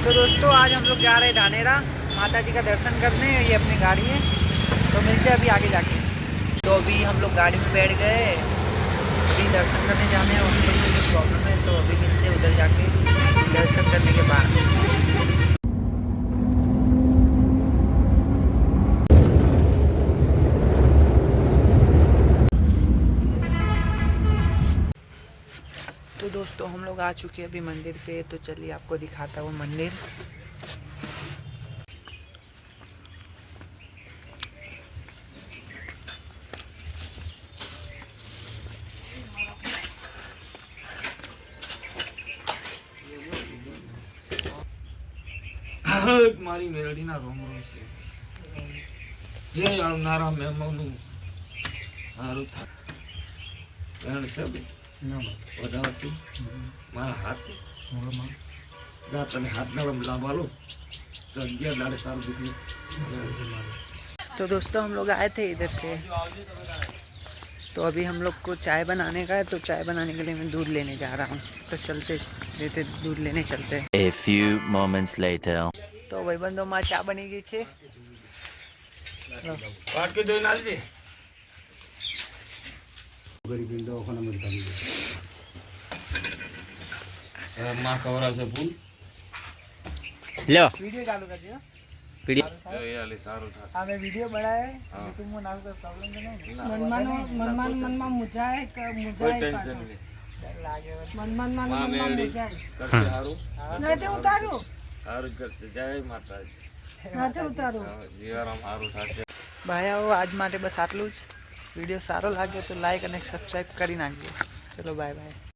तो दोस्तों आज हम लोग जा रहे हैं धानेरा माता जी का दर्शन करने। ये अपनी गाड़ी है, तो मिलते हैं अभी आगे जाके। तो अभी हम लोग गाड़ी में बैठ गए, अभी दर्शन करने जाने हैं। हम लोग को प्रॉब्लम है, तो अभी मिलते हैं उधर जाके दर्शन करने के बाद। तो दोस्तों हम लोग आ चुके हैं अभी मंदिर पे, तो चलिए आपको दिखाता हूँ मंदिर। મારી મેળડીના રોમ રોમ છે હે આવનારા મહેમાનો હારું થાય કારણ સબ વધારતી મારા હાથ જા તને હાથ ના લાંબા લો તો 11 દાડે તારું દીકરી। तो दोस्तों हम लोग आए थे इधर पे, तो अभी हम लोग को चाय बनाने का है, तो चाय बनाने के लिए मैं दूध लेने जा रहा हूँ। तो चलते लेते दूध लेने चलते हैं। A few moments later. तो भाईबंधो में चा बनी गई है। પાટ કે દઈ નાલ દે માં ખવરા છે ફૂલ लो वीडियो चालू कर दियो। पीड़ी એ આલી સારું થાશે हाँ मैं वीडियो बढ़ाया है, यूट्यूब में नाम का प्रॉब्लम तो नहीं મનમાં મુજાય કે કોઈ મુજાય ટેન્શન નહીં लागे। મનમાં માં મેળડી મુજાય કરશે હારું નથી ઉતારું હારું કરશે જય માતાજી નથી ઉતારું જીવારામ હારું થાશે। ભાઈઓ आज માટે બસ આટલું જ। વિડીયો સારો લાગ્યો તો લાઈક અને સબસ્ક્રાઈબ કરી નાખજો। ચલો બાય બાય।